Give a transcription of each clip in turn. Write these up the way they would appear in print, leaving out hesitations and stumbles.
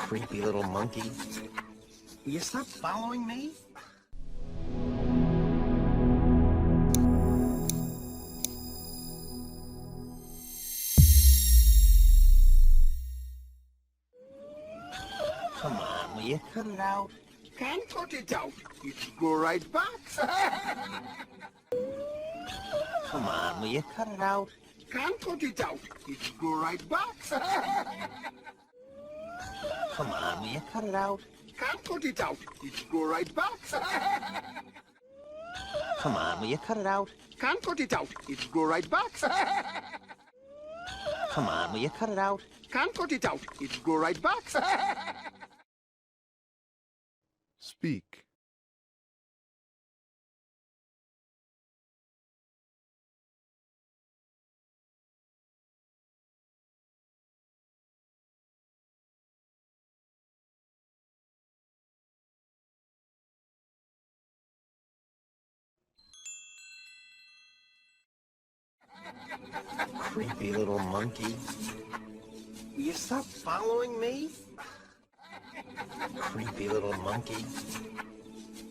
Creepy little monkey. Will you stop following me? Come on, will you cut it out? Can't cut it out. It'll go right back. Come on, will you cut it out? Can't cut it out. It'll go right back. Come on, will you cut it out? Can't cut it out. It'll go right back. Come on, will you cut it out? Can't cut it out. It'll go right back. Come on, will you cut it out? Can't cut it out. It'll go right back. Speak. Creepy little monkey. Will you stop following me? Creepy little monkey.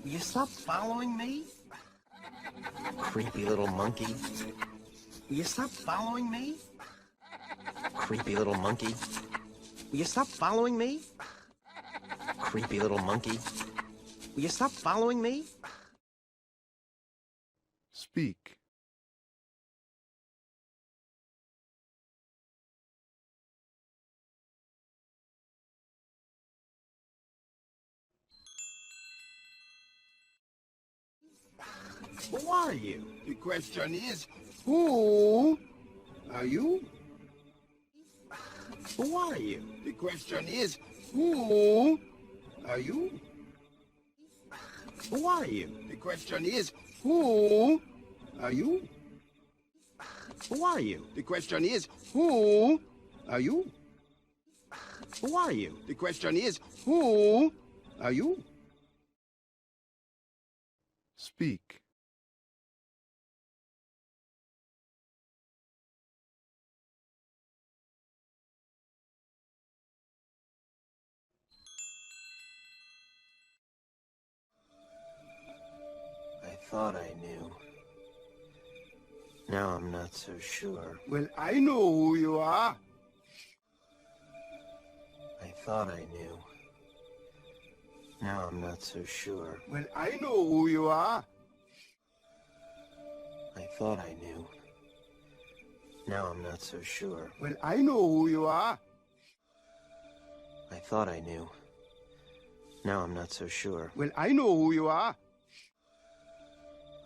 Will you stop following me? Creepy little monkey. Will you stop following me? Creepy little monkey. Will you stop following me? Creepy little monkey. Will you stop following me? Speak. Who are you? The question is, who are you? Who are you? The question is, who are you? Who are you? The question is, who are you? Who are you? The question is, who are you? Who are you? The question is, who are you? Speak. I thought I knew. Now I'm not so sure. Well, I know who you are. I thought I knew. Now I'm not so sure. Well, I know who you are. I thought I knew. Now I'm not so sure. Well, I know who you are. I thought I knew. Now I'm not so sure. Well, I know who you are.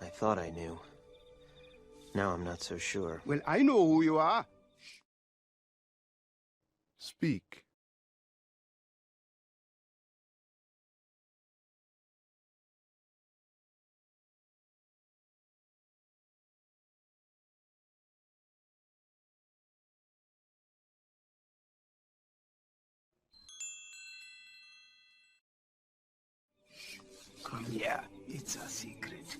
I thought I knew. Now I'm not so sure. Well, I know who you are. Speak. Come here, it's a secret.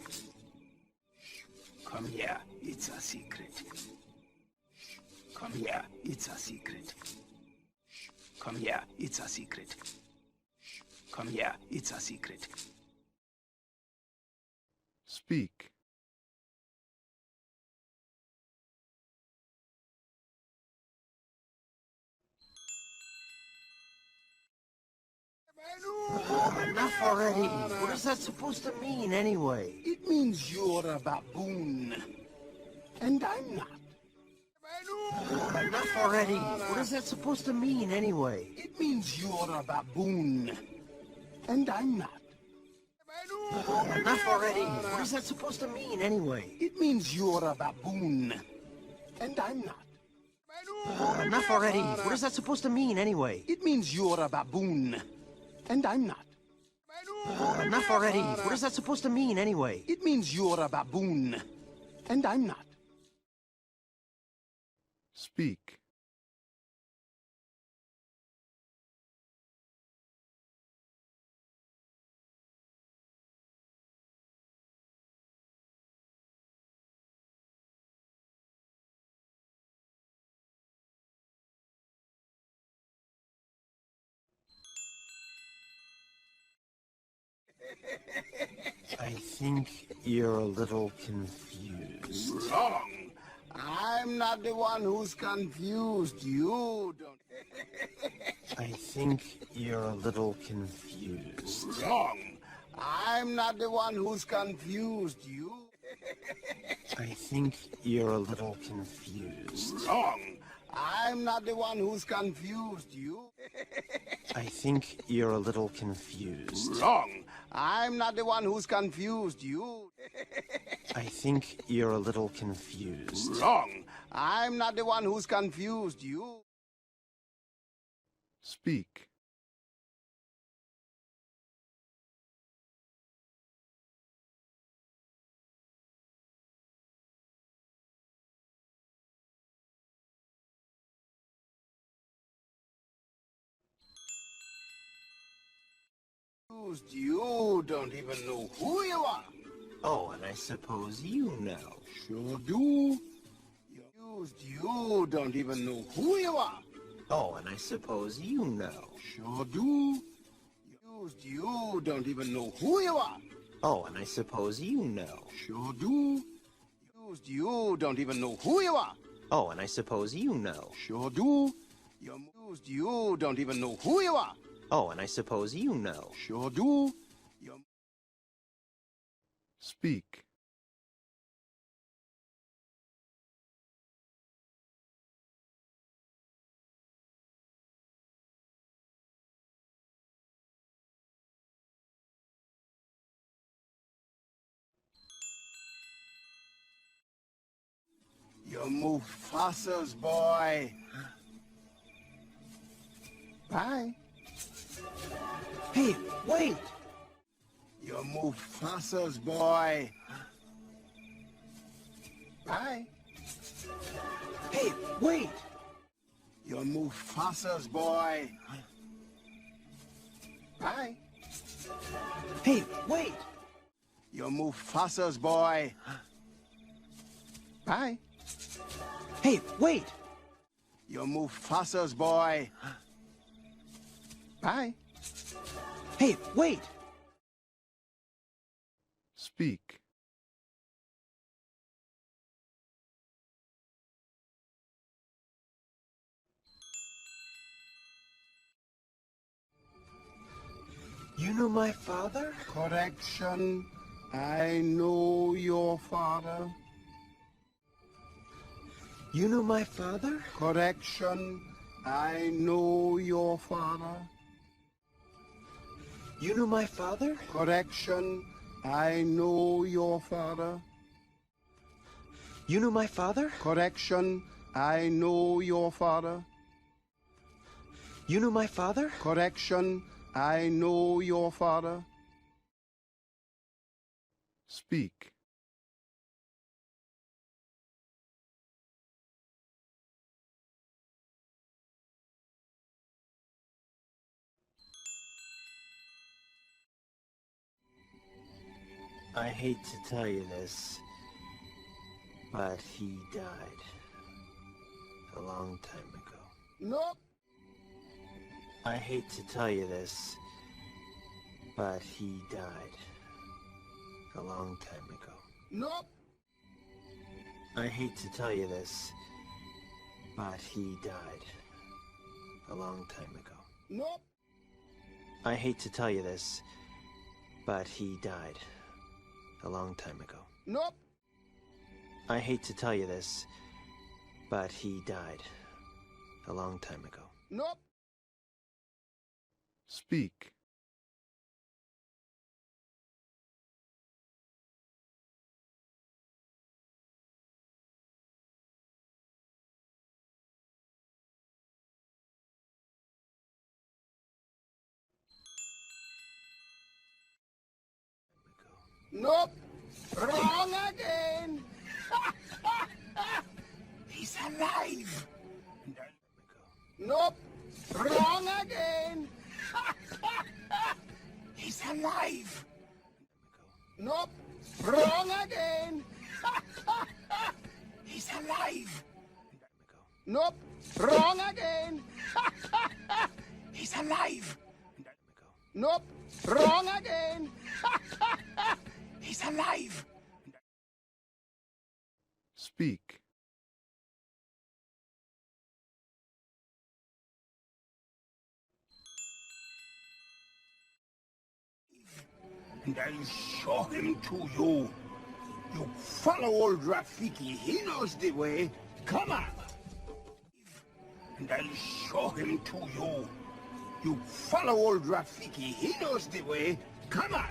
Come here, it's a secret. Come here, it's a secret. Come here, it's a secret. Come here, it's a secret. Speak. Enough already. What is that supposed to mean anyway? It means you're a baboon. And I'm not. Enough already. What is that supposed to mean anyway? It means you're a baboon. And I'm not. Enough already. What is that supposed to mean anyway? It means you're a baboon. And I'm not. Enough already. What is that supposed to mean anyway? It means you're a baboon. And I'm not. Enough already. What is that supposed to mean anyway? It means you're a baboon. And I'm not. Speak. I think you're a little confused. Wrong. I'm not the one who's confused. You don't. I think you're a little confused. Wrong. I'm not the one who's confused. You. I think you're a little confused. Wrong. I'm not the one who's confused. You. I think you're a little confused. Wrong. I'm not the one who's confused. You. I think you're a little confused. Wrong. I'm not the one who's confused. You. Speak. You don't even know who you are. Oh, and I suppose you know. Sure do. You don't even know who you are. Oh, and I suppose you know. Sure do. You don't even know who you are. Oh, and I suppose you know. Sure do. You don't even know who you are. Oh, and I suppose you know. Sure do. You don't even know who you are. Oh, and I suppose you know. Sure do. Speak. You're Mufasa's boy. Bye. Hey, wait! You're Mufasa's boy. Bye. Hey, wait! You're Mufasa's boy. Bye. Hey, wait! You're Mufasa's boy. Bye. Hey, wait! You're Mufasa's boy. Bye. Hey, wait! Speak. You know my father? Correction. I know your father. You know my father? Correction. I know your father. You know my father? Correction. I know your father. You know my father? Correction. I know your father. You know my father? Correction. I know your father. Speak. I hate to tell you this, but he died a long time ago. Nope. I hate to tell you this, but he died a long time ago. Nope. I hate to tell you this, but he died a long time ago. Nope. I hate to tell you this, but he died a long time ago. Nope. I hate to tell you this, but he died a long time ago. Nope. Speak. Nope. Wrong again. He's alive. Nope. Wrong again. He's alive. Nope. Wrong again. He's alive. Nope. Wrong again. He's alive. Nope. Wrong again. He's alive. Speak. And I'll show him to you. You follow old Rafiki. He knows the way. Come on. And I'll show him to you. You follow old Rafiki. He knows the way. Come on.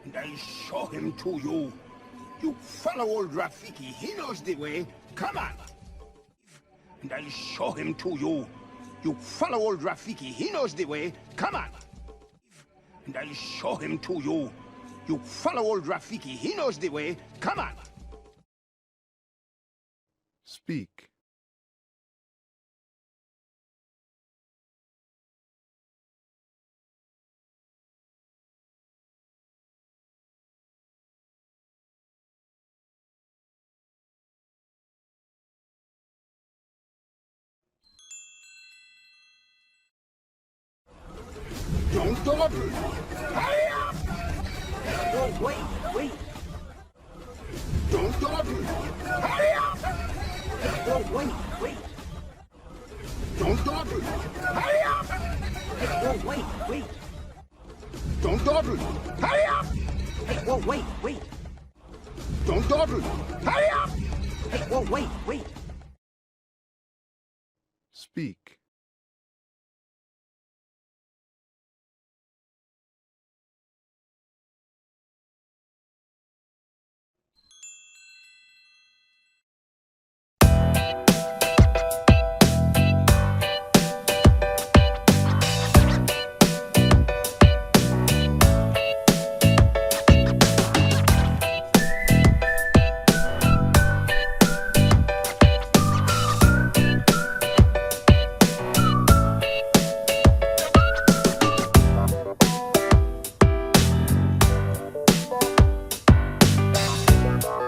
And I'll show him to you. You follow old Rafiki. He knows the way. Come on. And I'll show him to you. You follow old Rafiki. He knows the way. Come on. And I'll show him to you. You follow old Rafiki. He knows the way. Come on. Speak. Don't dawdle. Hurry up! Oh, wait. Don't dawdle. Hurry up! Oh, wait. Don't dawdle. Hurry up! Oh, wait. Don't dawdle. Hurry up! Oh, wait. Don't dawdle. Hurry up! Oh, wait. Speak.